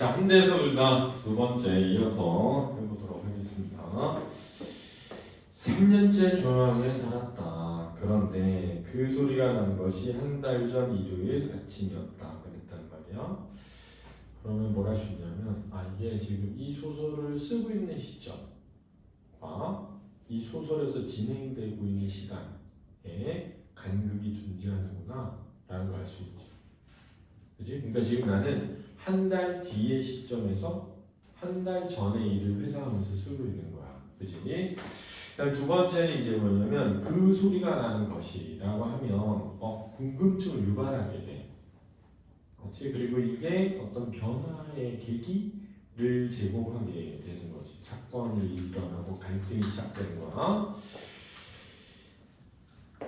자, 한대에서 둘다 두 번째 이어서 해보도록 하겠습니다. 3년째 조용하게 살았다. 그런데 그 소리가 난 것이 한 달 전 일요일 아침이었다. 그랬단 말이야. 그러면 뭘 할 수 있냐면, 이게 지금 이 소설을 쓰고 있는 시점과 이 소설에서 진행되고 있는 시간에 간극이 존재하는구나 라는 걸 알 수 있지. 그치? 그러니까 지금 나는 한 달 뒤의 시점에서 한 달 전의 일을 회상하면서 쓰고 있는 거야. 그치? 두 번째는 이제 뭐냐면 그 소리가 나는 것이라고 하면 궁금증을 유발하게 돼. 그렇지? 그리고 이게 어떤 변화의 계기를 제공하게 되는 거지. 사건이 일어나고 갈등이 시작되는 거야.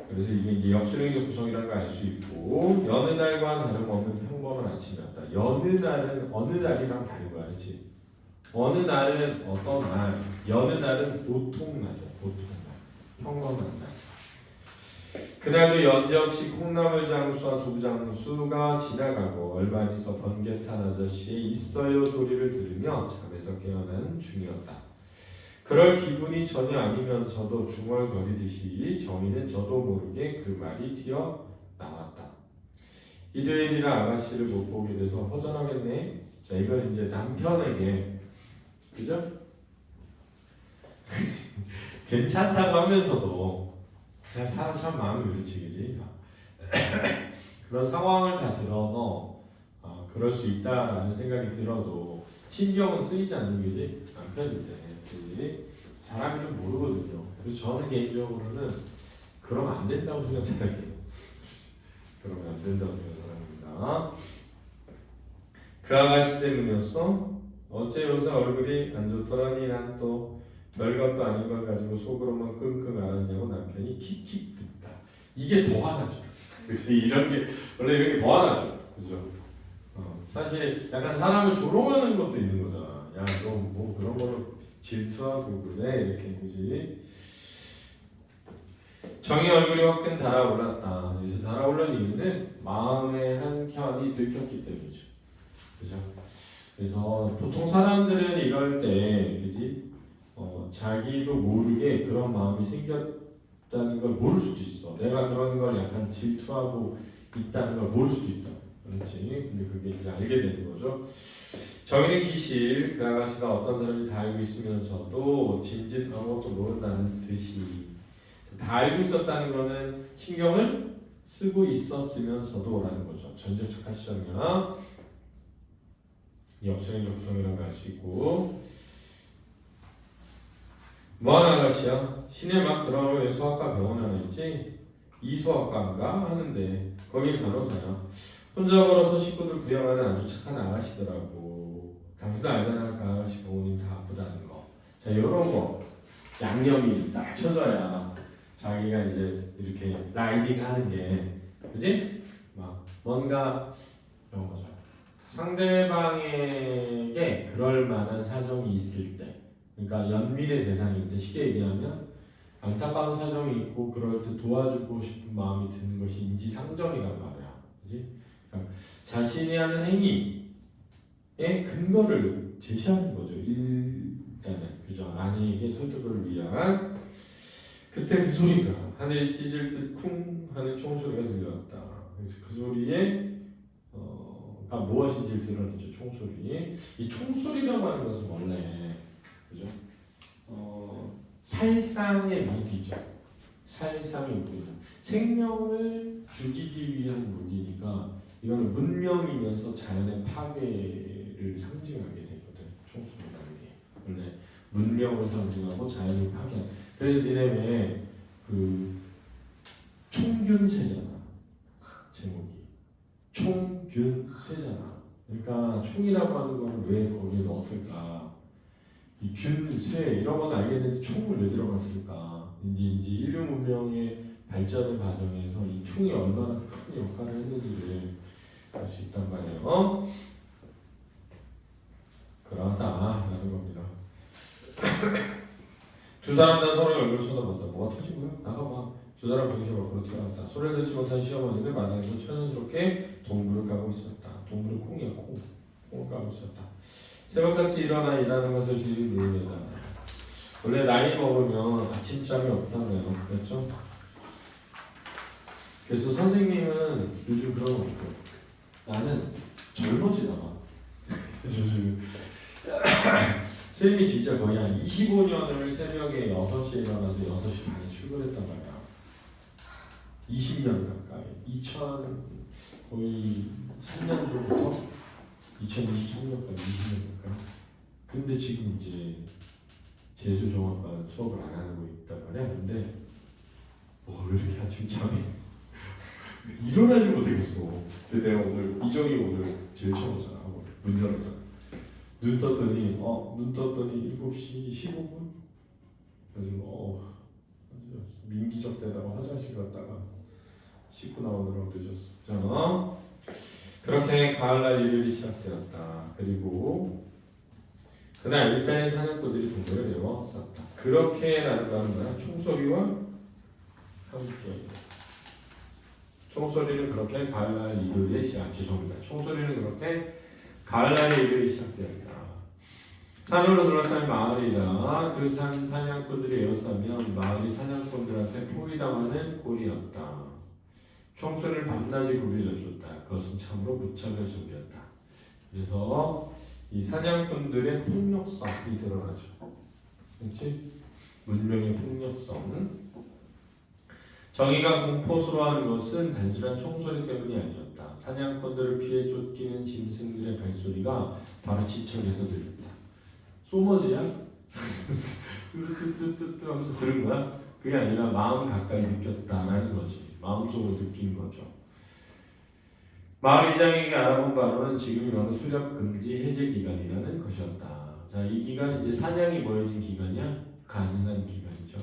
그래서 이게 이제 역술행적 구성이라는 걸 알 수 있고, 여느 날과 다름없는 평범한 아침이었다. 여느 날은 어느 날이랑 다른 거야, 그렇지? 어느 날은 어떤 날, 여느 날은 보통 날이야, 보통 날, 평범한 날. 그날도 여지없이 콩나물 장수와 두부 장수가 지나가고 얼반에서 번개탄 아저씨의 있어요 소리를 들으며 잠에서 깨어난 중이었다. 그럴 기분이 전혀 아니면서도 중얼거리듯이 정희는 저도 모르게 그 말이 튀어나왔다. 일요일이라 아가씨를 못 보게 돼서 허전하겠네. 자, 이건 이제 남편에게, 그죠? 괜찮다고 하면서도 사람 참 마음이 그렇지, 그지? 그런 상황을 다 들어서 그럴 수 있다라는 생각이 들어도 신경은 쓰이지 않는 거지, 남편인데. 사람이 모르거든요. 그래서 저는 개인적으로는 그러면 안 된다고 생각해요. 그러면 안 된다고 생각합니다. 그 아가씨 때문이었어? 어째 요새 얼굴이 안 좋더라니. 난 또 별것도 아닌 걸 가지고 속으로만 끙끙 앓았냐고 남편이 킥킥 듣다. 이게 더 화나죠. 그래서 이런 게 원래 이런 게 더 화나죠. 그죠? 사실 약간 사람을 조롱하는 것도 있는 거잖아. 야, 너 뭐 그런 거를 질투하고 그래 이렇게, 그지? 정의 얼굴이 화끈 달아올랐다. 여기서 달아올른 이유는 마음의 한 켠이 들켰기 때문이죠. 그죠? 그래서 보통 사람들은 이럴 때, 그지? 자기도 모르게 그런 마음이 생겼다는 걸 모를 수도 있어. 내가 그런 걸 약간 질투하고 있다는 걸 모를 수도 있다. 그렇지? 근데 그게 이제 알게 되는 거죠. 정의는 기실, 그 아가씨가 어떤 사람인지 다 알고 있으면서도 진짓 아무것도 모른다는 듯이, 다 알고 있었다는 거는 신경을 쓰고 있었으면서도 라는 거죠. 전제적 시점이야. 역수행적 구성이라는 걸 알 수 있고, 뭐하는 아가씨야? 시내 막 들어오면 소아과 병원 하나 있지? 이 소아과인가 하는데 거기 간호사야. 혼자 걸어서 식구들 부양하는 아주 착한 아가씨더라고. 당신도 알잖아, 그 아가씨 부모님 다 아프다는 거. 자, 요런 거 양념이 딱 쳐져야 자기가 이제 이렇게 라이딩 하는 게, 그지? 막 뭔가 이런 거죠. 상대방에게 그럴 만한 사정이 있을 때, 그러니까 연민의 대상일 때, 쉽게 얘기하면 안타까운 사정이 있고 그럴 때 도와주고 싶은 마음이 드는 것이 인지상정이란 말이야, 그지? 그러니까 자신이 하는 행위의 근거를 제시하는 거죠. 일단은, 그죠? 아내에게 설득을 위한. 그때 그 소리가 하늘이 찢을 듯 쿵 하는 총소리가 들려왔다. 그래서 그 소리에 무엇인지를 드러내죠. 총소리. 이 총소리라고 하는 것은 원래, 그죠? 살상의 무기죠. 살상의 무기. 생명을 죽이기 위한 무기니까 이거는 문명이면서 자연의 파괴를 상징하게 되거든. 총소리라는 게 원래 문명을 상징하고 자연을 파괴. 그래서 니네 왜 그 총균쇠잖아. 제목이 총균쇠잖아. 그러니까 총이라고 하는 걸 왜 거기에 넣었을까? 이 균쇠 이런 건 알겠는데 총을 왜 들어갔을까? 이제 인류 문명의 발전의 과정에서 이 총이 얼마나 큰 역할을 했는지를 알 수 있단 말이에요. 그러다라는 겁니다. 두 사람 다 서로의 얼굴을 쳐다봤다. 뭐가 터진 거야? 나가봐. 두 사람 동시에 밖으로 튀어나왔다. 소리를 듣지 못한 시어머니는 마당에서 천연스럽게 동굴을 까고 있었다. 동굴은 콩이야, 콩. 콩가루 썼다. 새벽같이 일어나 일하는 것을 즐기고 놀래다. 원래 나이 먹으면 아침잠이 없다며요. 그렇죠? 그래서 선생님은 요즘 그런 거 있고 나는 젊어지나 봐. 요즘 선생님이 진짜 거의 한 25년을 새벽에 6시에 일어나서 6시 반에 출근했단 말이야. 20년 가까이. 2000 거의 3년도부터 2023년까지 20년 가까이. 근데 지금 이제 재수종합반 수업을 안 하고 있단 말이야. 근데 왜 이렇게 아침 잠이 일어나지 못하겠어. 근데 내가 오늘 이정이 오늘 제일 처음 오잖아. 문 열었잖아. 눈 떴더니 7시 15분. 그래서 민기적 때다가 화장실 갔다가 씻고 나오느라고 늦었어. 자, 그렇게 가을날 일요일이 시작되었다. 그리고 그날 일단의 사냥꾼들이 동물을 외웠었다. 그렇게라는 말은 뭐야? 총소리와 함께. 총소리는 그렇게 가을날 일요일에 죄송합니다. 총소리는 그렇게 가을날 일요일이 시작되었다. 산으로 둘러싼 마을이다. 그 산 사냥꾼들이 에워싸면 마을이 사냥꾼들한테 포위당하는 꼴이었다. 총소리를 밤낮이 구비해줬다. 그것은 참으로 무차별적이었다. 그래서 이 사냥꾼들의 폭력성이 드러나죠. 그렇지? 문명의 폭력성. 정의가 공포스러워하는 것은 단순한 총소리 때문이 아니었다. 사냥꾼들을 피해 쫓기는 짐승들의 발소리가 바로 지척에서 들렸다. 소머지야? 뚜뚜뚜뚜뚜 하면서 들은 거야? 그게 아니라 마음 가까이 느꼈다라는 거지. 마음속으로 느낀 거죠. 마을 이장에게 알아본 바로는 지금이 바로 수렵 금지 해제 기간이라는 것이었다. 자, 이 기간 이제 사냥이 모여진 기간이야? 가능한 기간이죠.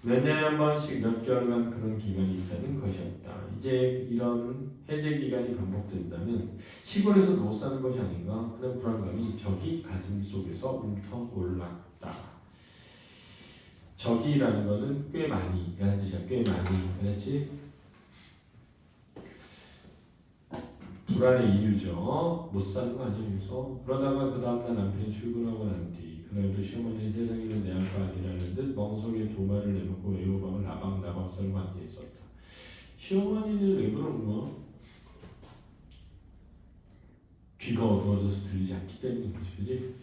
몇 년에 한 번씩 몇 개월간 그런 기간이 있다는 것이었다. 이제 이런 해제 기간이 반복된다면 시골에서 못 사는 것이 아닌가 하는 불안감이 저기 가슴 속에서 움터 올랐다. 저기라는 거는 꽤 많이 라는 뜻이야. 꽤 많이. 그렇지? 불안의 이유죠. 못 사는 거 아니야. 그래서 그러다가 그 다음날 남편이 출근하고 난 뒤 그날도 시어머니 세상 일은 내 할 거 아니라는 듯 멍석에 도마를 내놓고 애호박을 나방나방 썰고 앉아 있었다. 시어머니는 왜 그런 거야? 귀가 어두워져서 들리지 않기 때문인 거지, 그지?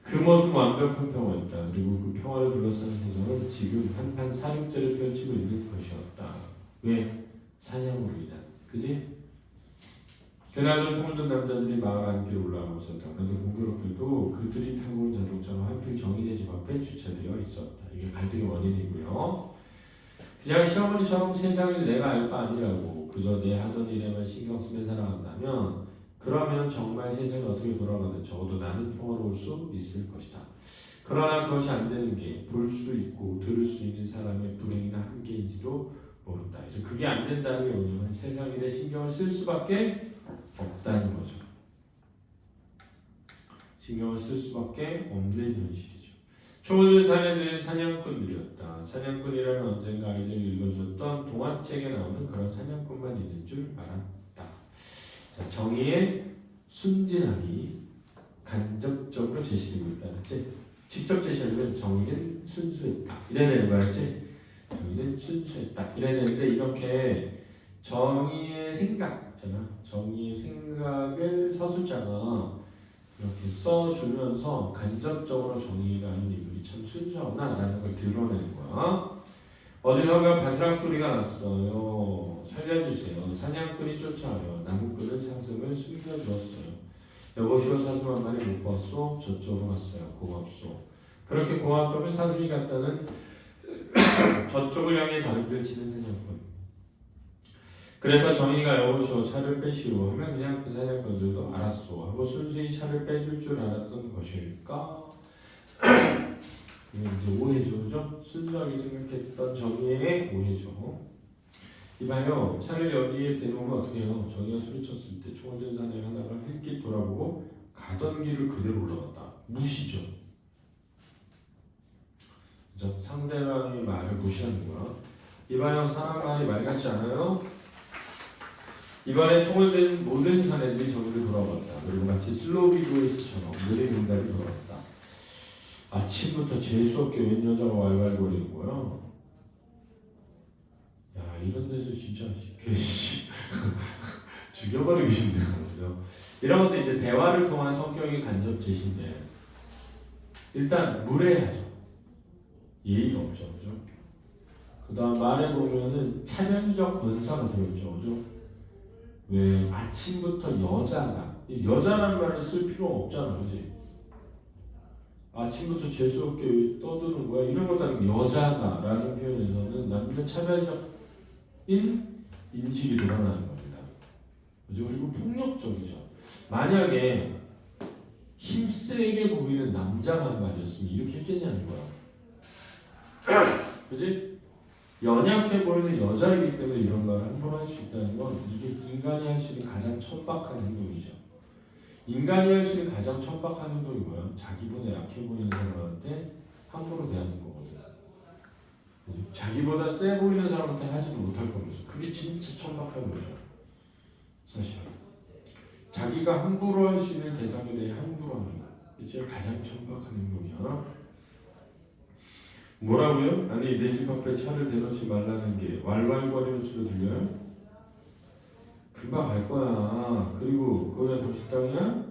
그 모습은 완벽한 평화였다. 그리고 그 평화를 둘러싸는 세상은 지금 한판 사육제를 펼치고 있는 것이었다. 왜? 사냥으로 인한. 그지? 그날도 총을 든 남자들이 마을 안길로 올라가고 있었다. 그런데 공교롭게도 그들이 타고 온 자동차가 하필 정인의 집 앞에 주차되어 있었다. 이게 갈등의 원인이고요. 그냥 시어머니처럼 세상을 내가 알 바 아니라고 그저 내 하던 일에만 신경 쓰며 살아간다면 그러면 정말 세상이 어떻게 돌아가든 적어도 나는 평화로울 수 있을 것이다. 그러나 그것이 안 되는 게 볼 수 있고 들을 수 있는 사람의 불행이나 한계인지도 모른다. 그래서 그게 안 된다는 게 뭐냐면 세상 일에 신경을 쓸 수밖에 없다는 거죠. 신경을 쓸 수밖에 없는 현실이죠. 총을 든 사내들은 사냥꾼들이었다. 사냥꾼이라면 언젠가 아이들이 읽어줬던 동화책에 나오는 그런 사냥꾼만 있는 줄 알았다. 자, 정의의 순진함이 간접적으로 제시되고 있다. 그렇지? 직접 제시하면 정의는 순수했다. 이래야 되는 거 알지? 정의는 순수했다. 이래야 되는데 이렇게 정의의 생각 있잖아. 정의의 생각을 서술자가 이렇게 써주면서 간접적으로 정의가 아닌 인물이 참 순수하구나라는 걸 드러내는 거야. 어디선가 바스락 소리가 났어요. 살려주세요. 사냥꾼이 쫓아와요. 나무꾼은 사슴을 숨겨주었어요. 여보시오 사슴 한 마리 못 봤소? 저쪽으로 갔어요. 고맙소. 그렇게 고맙다면 사슴이 갔다는 저쪽을 향해 다리를 치는 사냥꾼. 그래서 정의가 여보시오 차를 빼시오 하면 그냥 그 사냥꾼들도 알았소 하고 순수히 차를 빼줄 줄 알았던 것일까? 이게 이제 오해죠, 그죠? 순수하게 생각했던 정의의 오해죠. 이봐요, 차를 여기에 대놓으면 어떻게 해요? 정의가 소리쳤을 때 총을 든 사내 하나가 힐끗 돌아보고 가던 길을 그대로 올라갔다. 무시죠. 그죠? 상대방의 말을 무시하는 거야. 이봐요, 사람 말이 말 같지 않아요? 이번에 총을 든 모든 사내들이 저기를 돌아봤다. 그리고 마치 슬로비고에서처럼 느린 응답이 돌아왔다. 아침부터 재수없게 웬 여자가 왈왈거리는 거야. 야, 이런 데서 진짜 괜히 죽여버리고 싶네요. 그죠? 이런 것도 이제 대화를 통한 성격의 간접 제시인데, 일단 무례하죠. 예의가 없죠. 그죠? 그 다음 말에 보면은 차별적 언사가 들어있죠. 그죠? 왜 아침부터 여자란 말을 쓸 필요가 없잖아. 그지? 아침부터 재수없게 왜 떠드는 거야? 이런 것도 아니고 여자가 라는 표현에서는 남녀 차별적인 인식이 드러나는 겁니다. 그죠? 그리고 폭력적이죠. 만약에 힘세게 보이는 남자가 한 말이었으면 이렇게 했겠냐는 거야. 그지? 연약해 보이는 여자이기 때문에 이런 말을 함부로 할 수 있다는 건 이게 인간이 할 수 있는 가장 천박한 행동이죠. 인간이 할 수 있는 가장 천박한 행동이 뭐야? 자기보다 약해 보이는 사람한테 함부로 대하는 거거든. 그지? 자기보다 세 보이는 사람한테 하지도 못할 거면서 그게 진짜 천박한 거죠. 사실 자기가 함부로 할 수 있는 대상에 대해 함부로 하는 거. 이게 가장 천박한 행동이야. 뭐라고요? 아니 내 집 앞에 차를 대놓지 말라는 게 왈왈거리는 소리 들려요? 금방 갈 거야. 그리고 거기가 당신 땅이야?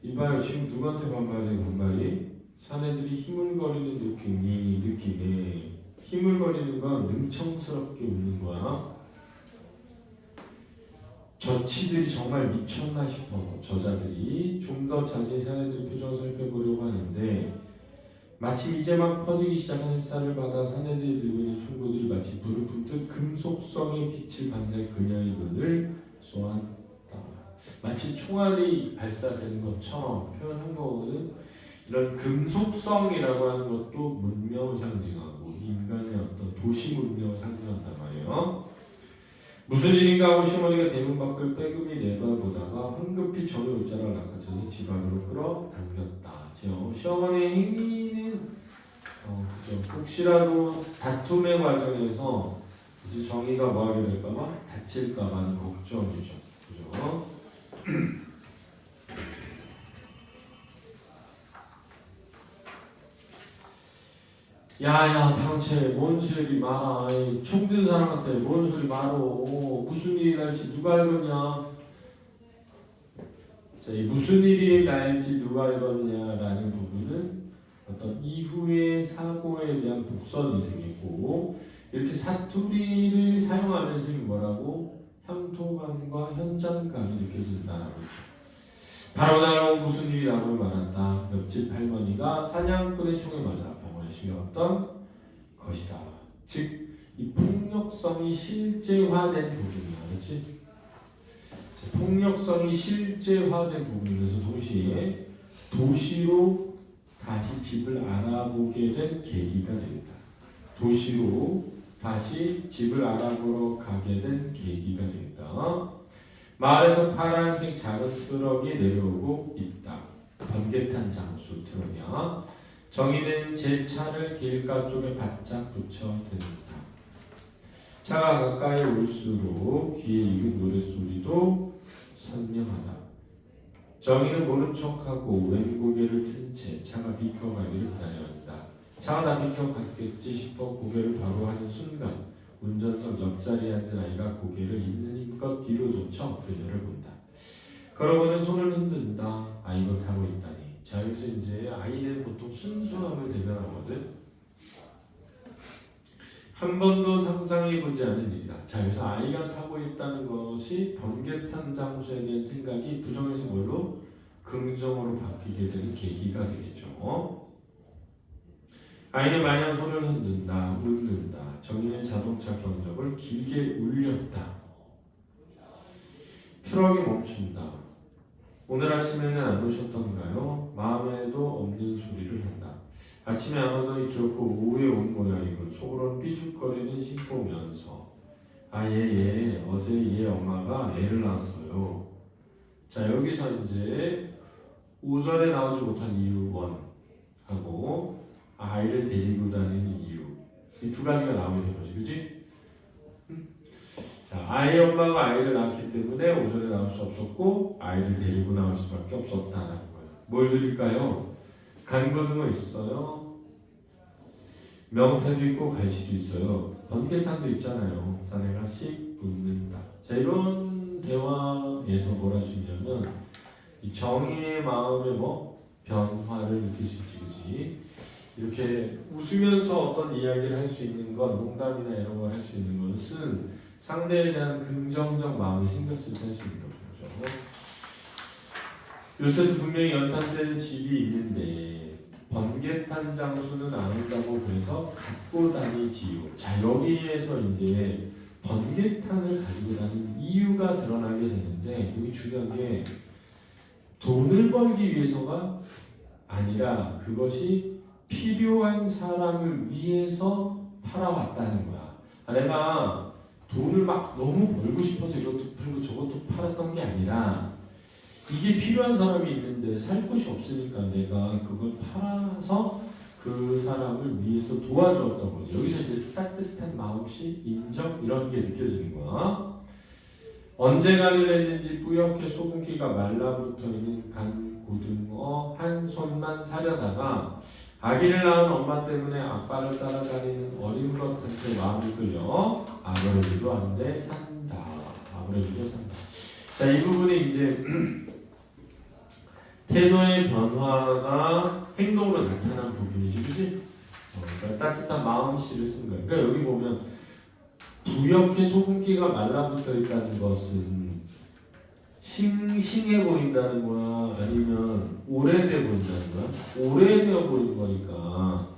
이봐요. 지금 누구한테 반말이? 사내들이 희물거리는 느낌에 희물거리는 건 능청스럽게 웃는 거야. 저치들이 정말 미쳤나 싶어서 저자들이 좀 더 자세히 사내들의 표정을 살펴보려고 하는데 마침 이제 막 퍼지기 시작한 햇살을 받아 사내들이 들고 있는 총구들이 마치 불을 품듯 금속성의 빛을 반사해 그녀의 눈을 쏘았다. 마치 총알이 발사되는 것처럼 표현한 거거든. 이런 금속성이라고 하는 것도 문명을 상징하고 인간의 어떤 도시 문명을 상징한단 말이에요. 무슨 일인가 하고 시어머니가 대문 밖을 빼금히 내다보다가 황급히 전후 옷자락을 낚아채서 집 안으로 끌어당겼다. 시어머니의 행위는 그죠. 혹시라도 다툼의 과정에서 이제 정의가 뭐하게 될까봐 다칠까봐 하는 걱정이죠. 그죠. 야야 상체 뭔 소리 많아. 총 든 사람한테 뭔 소리 많어. 무슨 일이 날지 누가 알겠냐. 자, 이 무슨 일이 날지 누가 알겠냐라는 부분은 어떤 이후의 사고에 대한 복선이 되겠고, 이렇게 사투리를 사용하면서 뭐라고 향토감과 현장감이 느껴진다는 거죠. 바로 나로 무슨 일이 나를 말한다. 옆집 할머니가 사냥꾼의 총에 맞아 병원에 실려왔던 것이다. 즉, 이 폭력성이 실제화된 부분이야. 그렇지? 폭력성이 실제화된 부분에서 동시에 도시로 다시 집을 알아보게 된 계기가 됩니다. 도시로 다시 집을 알아보러 가게 된 계기가 됩니다. 마을에서 파란색 작은 트럭이 내려오고 있다. 번개탄 장수 트럭이야. 정의는 제 차를 길가 쪽에 바짝 붙여댄다. 차가 가까이 올수록 귀에 익은 노랫소리도 선명하다. 정의는 모른 척하고 왼 고개를 튼 채 차가 비켜가기를 기다려한다. 차가 다 비켜갔겠지 싶어 고개를 바로 하는 순간 운전석 옆자리에 앉은 아이가 고개를 있는 힘껏 뒤로 젖혀 그녀를 본다. 그러고는 손을 흔든다. 아이가 타고 있다니. 자, 여기서 이제 아이는 보통 순수함을 대변하거든. 한 번도 상상해보지 않은 일이다. 자, 여기서 아이가 타고 있다는 것이 번개탄 장수에 대한 생각이 부정에서 뭘로? 긍정으로 바뀌게 되는 계기가 되겠죠. 아이는 마냥 손을 흔든다, 웃는다. 정의는 자동차 경적을 길게 울렸다. 트럭이 멈춘다. 오늘 아침에는 안 오셨던가요? 마음에도 없는 소리를 한다. 아침에 안 오더니 기어코 오후에 온 모양이고 속으로는 삐죽거리는 씹으면서 얘 어제 얘 엄마가 애를 낳았어요. 자, 여기서 이제 오전에 나오지 못한 이유 1 하고 아이를 데리고 다니는 이유, 이 두 가지가 나오게 된 거지. 그치? 자, 아이 엄마가 아이를 낳았기 때문에 오전에 나올 수 없었고 아이를 데리고 나올 수밖에 없었다라는 거예요. 뭘 드릴까요? 간고등어 있어요. 명태도 있고 갈치도 있어요. 번개탕도 있잖아요. 사내가 씩 붓는다. 자, 이런 대화에서 뭘 할 수 있냐면 이 정의의 마음에 뭐 변화를 느낄 수 있지, 그지? 이렇게 웃으면서 어떤 이야기를 할 수 있는 건, 농담이나 이런 걸 할 수 있는 것은 상대에 대한 긍정적 마음이 생겼을 때 할 수 있는 거죠. 요새도 분명히 연탄되는 집이 있는데 번개탄 장수는 안 온다고 그래서 갖고 다니지요. 자, 여기에서 이제 번개탄을 가지고 다니는 이유가 드러나게 되는데, 여기 중요한 게 돈을 벌기 위해서가 아니라 그것이 필요한 사람을 위해서 팔아왔다는 거야. 내가 돈을 막 너무 벌고 싶어서 이것도 팔고 저것도 팔았던 게 아니라 이게 필요한 사람이 있는데 살 곳이 없으니까 내가 그걸 팔아서 그 사람을 위해서 도와주었던 거지. 여기서 이제 따뜻한 마음씨, 인정 이런 게 느껴지는 거야. 언제 간을 했는지 뿌옇게 소금기가 말라붙어 있는 간 고등어 한 손만 사려다가 아기를 낳은 엄마 때문에 아빠를 따라다니는 어린 것한테 마음이 끌려 아버지도 한데 산다. 아버지도 산다. 자, 이 부분이 이제 태도의 변화가 행동으로 나타난 부분이지, 그지? 그러니까 따뜻한 마음씨를 쓴 거예요. 그러니까 여기 보면 뿌옇게 소금기가 말라붙어 있다는 것은 싱싱해 보인다는 거야? 아니면 오래돼 보인다는 거야? 오래되어 보이는 거니까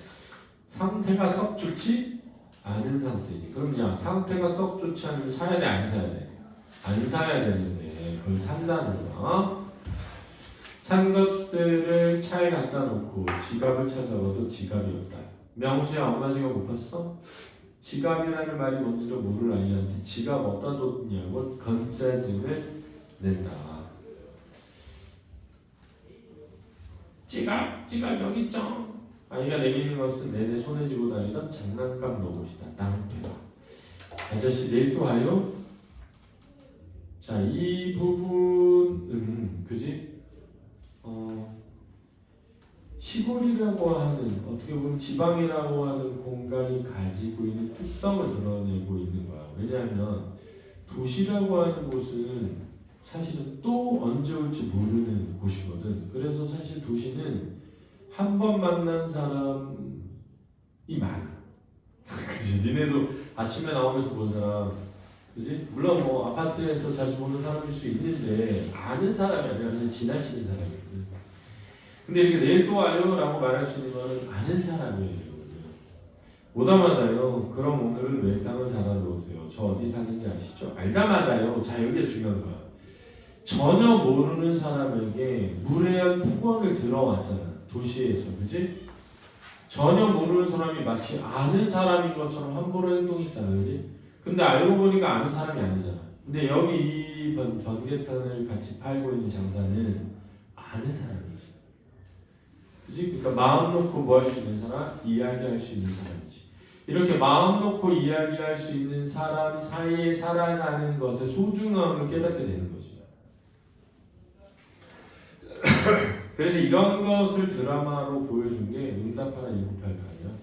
상태가 썩 좋지 않은 상태지. 그럼 야, 상태가 썩 좋지 않으면 사야 돼, 안 사야 돼? 안 사야 되는데 그걸 산다는 거야. 산 것들을 차에 갖다 놓고 지갑을 찾아봐도 지갑이 없다. 명수야, 엄마 지갑 못 봤어? 지갑이라는 말이 뭔지도 모를 아이한테 지갑 어디다 뒀냐고 건짜증을 낸다. 지갑 여기 있죠. 아이가 내미는 것은 내내 손에 쥐고 다니던 장난감 로봇이다. 낭패다. 아저씨 내일 또 와요? 자, 이 부분은 그지? 시골이라고 하는, 어떻게 보면 지방이라고 하는 공간이 가지고 있는 특성을 드러내고 있는 거야. 왜냐하면 도시라고 하는 곳은 사실은 또 언제 올지 모르는 곳이거든. 그래서 사실 도시는 한 번 만난 사람이 많아. 그치? 니네도 아침에 나오면서 본 사람, 그지? 물론 뭐 아파트에서 자주 보는 사람일 수 있는데 아는 사람이 아니라 그냥 지나치는 사람이거든. 근데 이렇게 내일 또 와요 라고 말할 수 있는 거는 아는 사람이에요. 오다마다요. 그럼 오늘은 외상을 달아 놓으세요. 저 어디 사는지 아시죠? 알다마다요. 자, 여기가 중요한 거야. 전혀 모르는 사람에게 무례한 폭언을 들어왔잖아. 도시에서, 그지? 전혀 모르는 사람이 마치 아는 사람인 것처럼 함부로 행동했잖아, 그지? 근데 알고 보니까 아는 사람이 아니잖아. 근데 여기 이 번개탄을 같이 팔고 있는 장사는 아는 사람이지. 그치? 그러니까 마음 놓고 뭐 할 수 있는 사람? 이야기할 수 있는 사람이지. 이렇게 마음 놓고 이야기할 수 있는 사람 사이에 살아가는 것의 소중함을 깨닫게 되는 거지. 그래서 이런 것을 드라마로 보여준 게 응답하라 1988이야.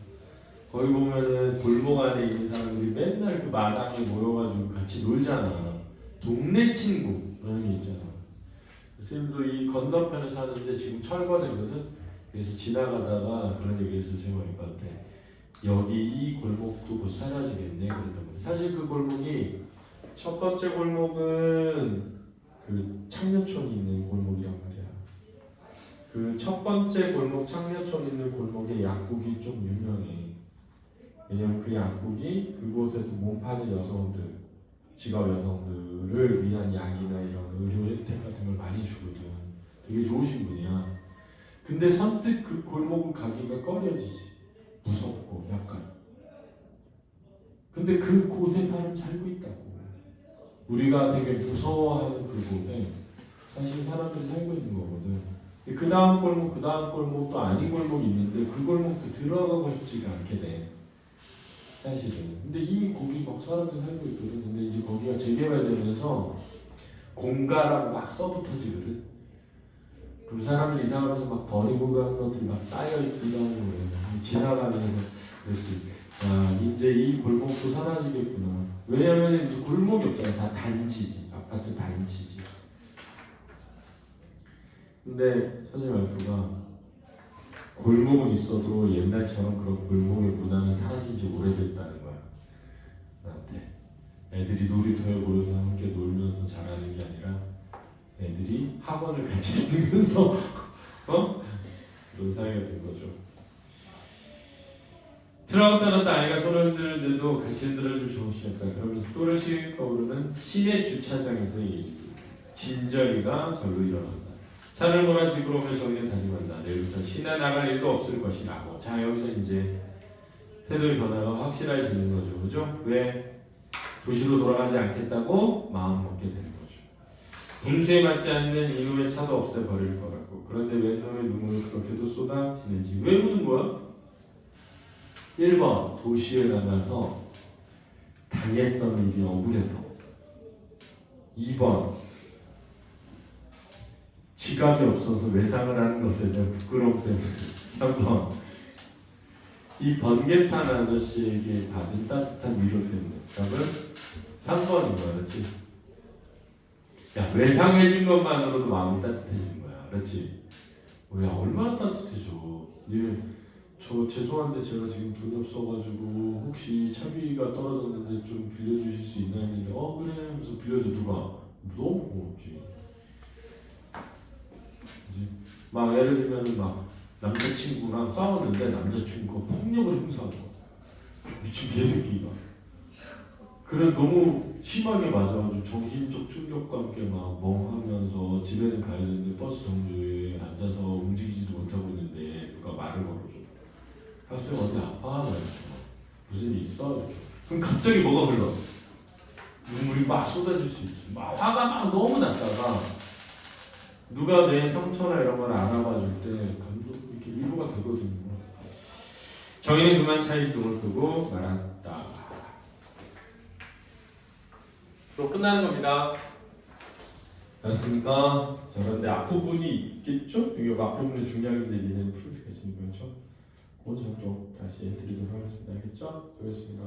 거기 보면은 골목 안에 있는 사람들이 맨날 그 마당에 모여가지고 같이 놀잖아. 동네 친구 그런 게 있잖아. 선생님도 이 건너편에 사는데 지금 철거되거든. 그래서 지나가다가 그런 얘기를 해서 제가 이한테 여기 이 골목도 곧 사라지겠네 그랬던 거예요. 사실 그 골목이 첫 번째 골목은 그 창녀촌이 있는 골목이란 말이야. 그 첫 번째 골목 창녀촌 있는 골목의 약국이 좀 유명해. 왜냐면 그 약국이 그곳에서 몸 파는 여성들, 직업 여성들을 위한 약이나 이런 의료 혜택 같은 걸 많이 주거든. 되게 좋으신 분이야. 근데 선뜻 그 골목을 가기가 꺼려지지. 무섭고 약간. 근데 그곳에 사람 살고 있다고. 우리가 되게 무서워하는 그곳에 사실 사람들이 살고 있는 거거든. 그 다음 골목, 그 다음 골목도 아닌 골목이 있는데 그 골목도 들어가고 싶지가 않게 돼. 사실은. 근데 이미 거기 막 사람들 살고 있거든. 근데 이제 거기 거기가 재개발되면서 공가랑 막 써붙어지거든. 그럼 사람들이 이사하면서 막 버리고 가는 것들이 막 쌓여있기도 하고 그래요. 지나가면서 그렇지. 아, 이제 이 골목도 사라지겠구나. 왜냐면 이제 골목이 없잖아. 다 단지지. 아파트 단지지. 근데 선생님 와이프가 골목은 있어도 옛날처럼 그런 골목의 문화는 사라진 지 오래됐다는 거야. 나한테. 애들이 놀이터에 모여서 함께 놀면서 자라는 게 아니라 애들이 학원을 같이 다니면서 그런 사이가 된 거죠. 트라우타났다 아이가 손을 흔들는데도 같이 흔들어줄 정신이 없다. 그러면서 또르시 거우르는 시내 주차장에서 이 진저리가 절로 일어난다. 차를 몰아 집으로 오면 저희는 다짐한다. 내일부터 시내 나갈 일도 없을 것이라고. 자, 여기서 이제 태도의 변화가 확실해지는 거죠. 그죠? 왜? 도시로 돌아가지 않겠다고 마음 먹게 되는 거죠. 분수에 맞지 않는 이놈의 차도 없애버릴 거라고. 그런데 왜 놈의 눈물을 그렇게도 쏟아지는지. 왜 우는 거야? 1번 도시에 나가서 당했던 일이 억울해서. 2번 지갑이 없어서 외상을 하는 것에 대한 부끄러움 때문에. 3번 이 번개탄 아저씨에게 받은 따뜻한 위로 때문에. 답은 3번인 거야. 그렇지? 야, 외상해준 것만으로도 마음이 따뜻해지는 거야. 그렇지? 야, 얼마나 따뜻해져. 얘, 저 죄송한데 제가 지금 돈이 없어가지고 혹시 차비가 떨어졌는데 좀 빌려주실 수 있나 했는데 그래 하면서 빌려줘. 누가? 너무 고맙지. 그치? 막 예를 들면 막 남자친구랑 싸웠는데 남자친구가 폭력을 행사하고 미친 개새끼가 그래 너무 심하게 맞아가지고 정신적 충격과 함께 막 멍하면서 집에는 가야 되는데 버스 정류에 앉아서 움직이지도 못하고 있는데 누가 말을 걸어줘. 학생 어디 아파? 무슨 일 있어? 이렇게. 그럼 갑자기 뭐가 흘러? 눈물이 막 쏟아질 수 있지. 막 화가 막 너무 났다가 누가 내 상처나 이런 걸 알아봐 줄 때 감동 이렇게 위로가 되거든요. 저희는 그만 차에 눈을 뜨고 말았다. 또 끝나는 겁니다. 알았습니까? 자, 그런데 앞부분이 있겠죠? 여기 앞부분이 중요한데 이제는 풀어드리겠습니다. 그렇죠? 오늘 또 다시 해드리도록 하겠습니다. 알겠죠? 수고했습니다.